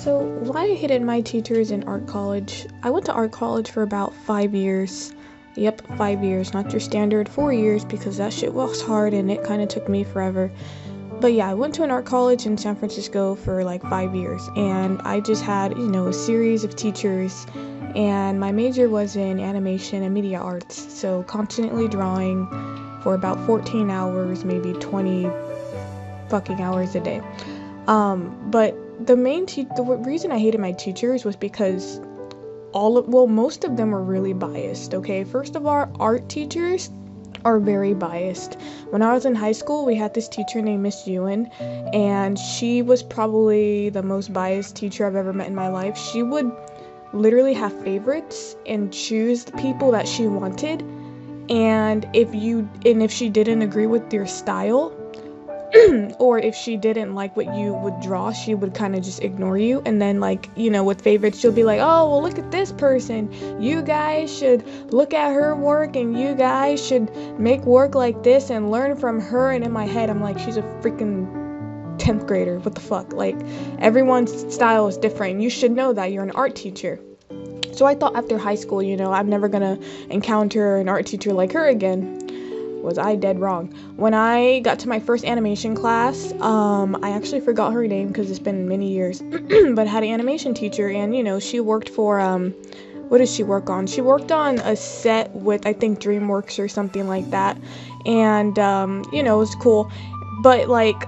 So why I hated my teachers in art college? I went to art college for about 5 years. Yep, 5 years, not your standard 4 years because that shit was hard and it kind of took me forever. But yeah, I went to an art college in San Francisco for like 5 years, and I just had, a series of teachers, and my major was in animation and media arts, so constantly drawing for about 14 hours, maybe 20 fucking hours a day. But the reason I hated my teachers was because most of them were really biased, okay? First of all, art teachers are very biased. When I was in high school, we had this teacher named Miss Ewan, and she was probably the most biased teacher I've ever met in my life. She would literally have favorites and choose the people that she wanted, and if she didn't agree with your style, or if she didn't like what you would draw, she would kind of just ignore you. And then, like, with favorites, she'll be like, oh, well, look at this person, you guys should look at her work, and you guys should make work like this and learn from her. And in my head, I'm like, she's a freaking 10th grader, what the fuck? Like, everyone's style is different. You should know that. You're an art teacher. So I thought after high school, I'm never gonna encounter an art teacher like her again. Was I dead wrong? When I got to my first animation class, I actually forgot her name because it's been many years, but I had an animation teacher, and she worked for, what did she work on? She worked on a set with, I think, DreamWorks or something like that, and, it was cool, but, like,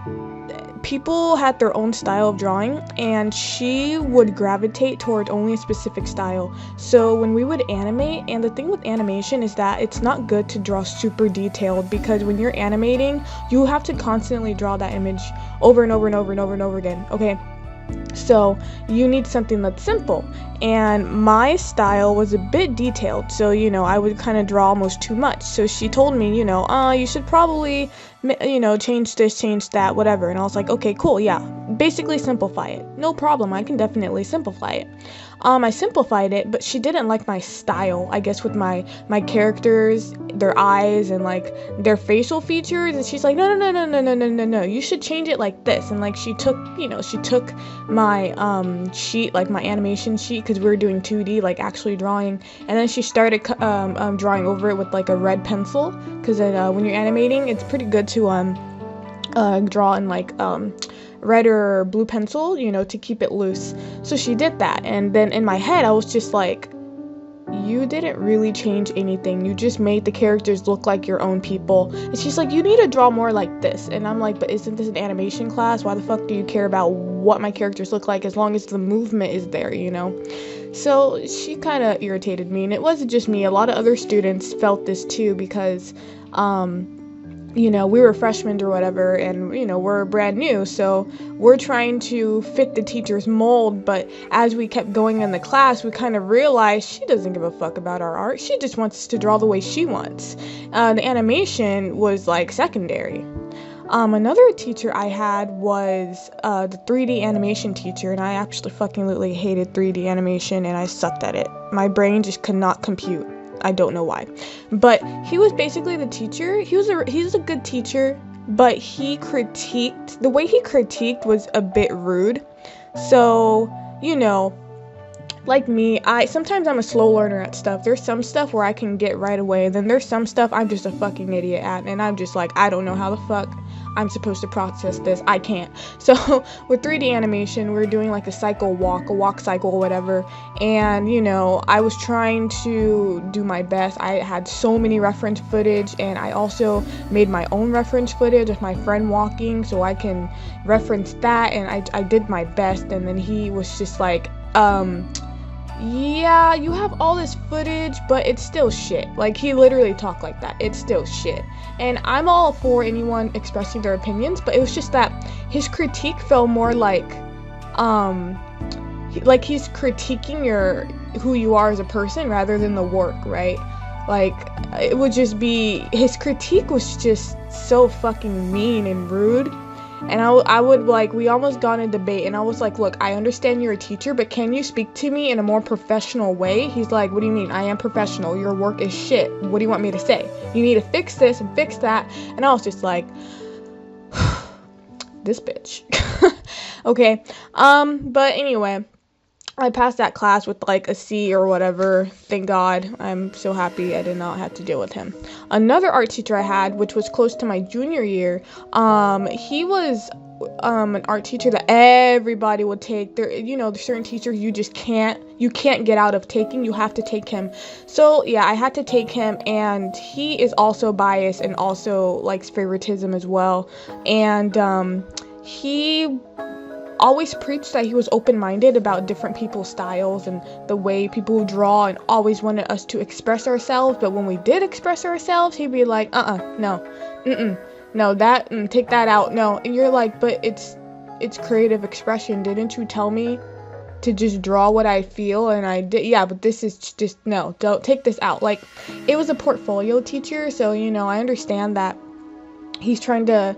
people had their own style of drawing, and she would gravitate toward only a specific style. So when we would animate, and the thing with animation is that it's not good to draw super detailed, because when you're animating, you have to constantly draw that image over and over and over and over and over again, okay? So you need something that's simple, and my style was a bit detailed, so I would kind of draw almost too much. So she told me, you should probably change this, change that, whatever. And I was like, okay, cool, yeah, basically simplify it, no problem, I can definitely simplify it. I simplified it, but she didn't like my style, I guess, with my characters, their eyes, and like their facial features. And she's like, no, you should change it like this. And like she took my sheet, like my animation sheet, because we were doing 2D, like actually drawing, and then she started drawing over it with like a red pencil, because when you're animating, it's pretty good to draw in like red or blue pencil, to keep it loose. So she did that, and then in my head I was just like, you didn't really change anything, you just made the characters look like your own people. And she's like, you need to draw more like this. And I'm like, but isn't this an animation class? Why the fuck do you care about what my characters look like as long as the movement is there, So she kind of irritated me, and it wasn't just me. A lot of other students felt this too, because we were freshmen or whatever, and, we're brand new, so we're trying to fit the teacher's mold. But as we kept going in the class, we kind of realized she doesn't give a fuck about our art. She just wants us to draw the way she wants. The animation was, like, secondary. Another teacher I had was the 3D animation teacher, and I actually fucking literally hated 3D animation, and I sucked at it. My brain just could not compute. I don't know why, but he was basically the teacher. He was a good teacher, but the way he critiqued was a bit rude. So, like me, sometimes I'm a slow learner at stuff. There's some stuff where I can get right away, then there's some stuff I'm just a fucking idiot at, and I'm just like, I don't know how the fuck I'm supposed to process this. I can't. So with 3D animation, we're doing like a walk cycle, whatever. And, I was trying to do my best. I had so many reference footage, and I also made my own reference footage of my friend walking, so I can reference that. And I did my best. And then he was just like, yeah, you have all this footage, but it's still shit. Like, he literally talked like that. It's still shit. And I'm all for anyone expressing their opinions, but it was just that his critique felt more like he's critiquing who you are as a person rather than the work, right? Like, it would just be, his critique was just so fucking mean and rude. And I would, like, we almost got in a debate, and I was like, look, I understand you're a teacher, but can you speak to me in a more professional way? He's like, what do you mean? I am professional. Your work is shit. What do you want me to say? You need to fix this and fix that. And I was just like, this bitch. Okay. But anyway, I passed that class with like a C or whatever. Thank God. I'm so happy I did not have to deal with him. Another art teacher I had, which was close to my junior year, he was an art teacher that everybody would take. There, there's certain teachers you can't get out of taking. You have to take him. So yeah, I had to take him, and he is also biased and also likes favoritism as well. And he always preached that he was open-minded about different people's styles and the way people draw, and always wanted us to express ourselves. But when we did express ourselves, he'd be like, no, no, take that out, no. And you're like, but it's creative expression. Didn't you tell me to just draw what I feel? And I did. Yeah, but this is just, no, don't take this out. Like, it was a portfolio teacher, so I understand that he's trying to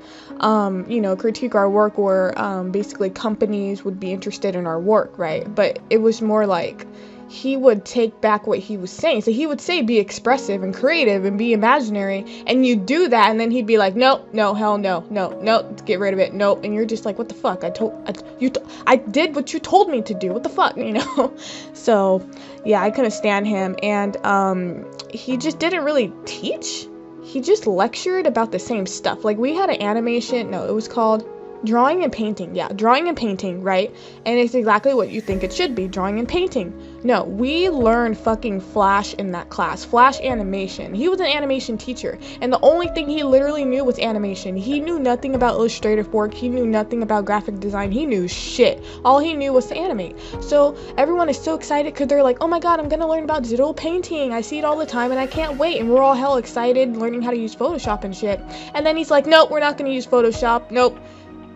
critique our work, or basically companies would be interested in our work, right? But it was more like he would take back what he was saying. So he would say be expressive and creative and be imaginary, and you do that, and then he'd be like, no, hell no, get rid of it, nope. And you're just like, what the fuck? I did what you told me to do. What the fuck? So yeah, I couldn't stand him. And he just didn't really teach. He just lectured about the same stuff. Like, we had an animation, no, it was called drawing and painting. Yeah, drawing and painting, right? And it's exactly what you think it should be, drawing and painting. No, we learned fucking Flash in that class, Flash animation. He was an animation teacher, and the only thing he literally knew was animation. He knew nothing about illustrative work. He knew nothing about graphic design. He knew shit. All he knew was to animate. So everyone is so excited because they're like, oh my god, I'm gonna learn about digital painting. I see it all the time and I can't wait. And we're all hell excited learning how to use Photoshop and shit. And then he's like, nope, we're not gonna use Photoshop. Nope.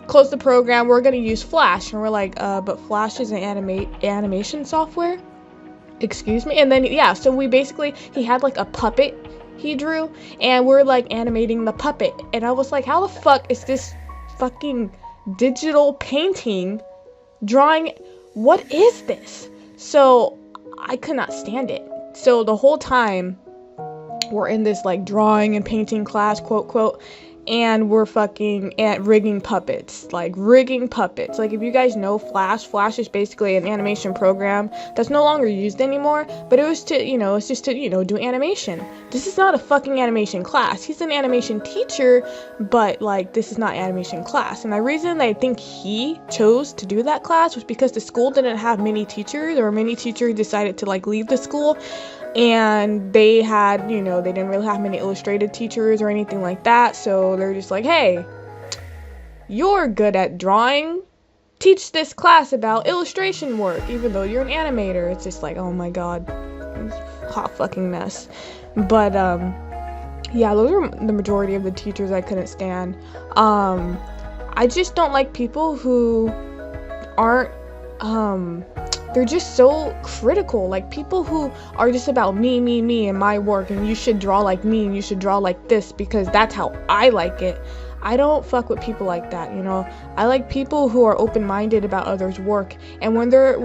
Close the program. We're gonna use Flash. And we're like, but Flash is an animation software? Excuse me? And then, yeah, so he had like a puppet he drew, and we're like animating the puppet. And I was like, how the fuck is this fucking digital painting drawing? What is this? So I could not stand it. So the whole time we're in this like drawing and painting class, quote, quote, and we're fucking at rigging puppets. Like, if you guys know Flash is basically an animation program that's no longer used anymore, but it was to, it's just to, do animation. This is not a fucking animation class. He's an animation teacher, but like, this is not animation class. And the reason I think he chose to do that class was because the school didn't have many teachers, or many teachers decided to like leave the school. And they had, they didn't really have many illustrated teachers or anything like that. So they're just like, hey, you're good at drawing. Teach this class about illustration work, even though you're an animator. It's just like, oh my god, hot fucking mess. But, yeah, those are the majority of the teachers I couldn't stand. I just don't like people who aren't, they're just so critical. Like, people who are just about me and my work, and you should draw like me, and you should draw like this because that's how I like it. I don't fuck with people like that, I like people who are open-minded about others' work, and when they're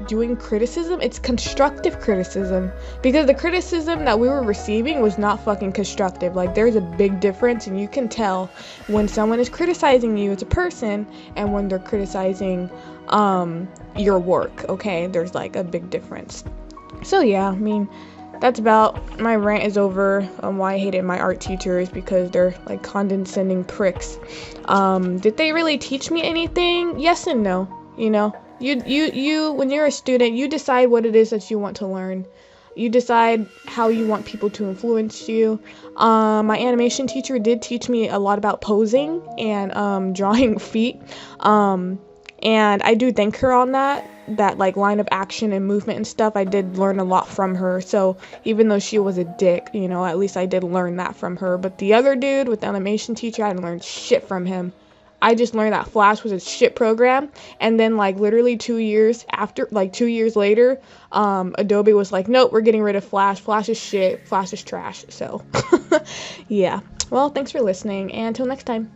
doing criticism, it's constructive criticism, because the criticism that we were receiving was not fucking constructive. Like, there's a big difference, and you can tell when someone is criticizing you as a person and when they're criticizing your work. Okay, there's like a big difference. So yeah, I mean, that's about, my rant is over on why I hated my art teachers, because they're like condescending pricks. Did they really teach me anything? Yes and no. You when you're a student, you decide what it is that you want to learn. You decide how you want people to influence you. My animation teacher did teach me a lot about posing and drawing feet. And I do thank her on that like line of action and movement and stuff. I did learn a lot from her. So even though she was a dick, at least I did learn that from her. But the other dude with the animation teacher, I didn't learn shit from him. I just learned that Flash was a shit program. And then like literally 2 years later, Adobe was like, nope, we're getting rid of Flash. Flash is shit. Flash is trash. So yeah. Well, thanks for listening, and until next time.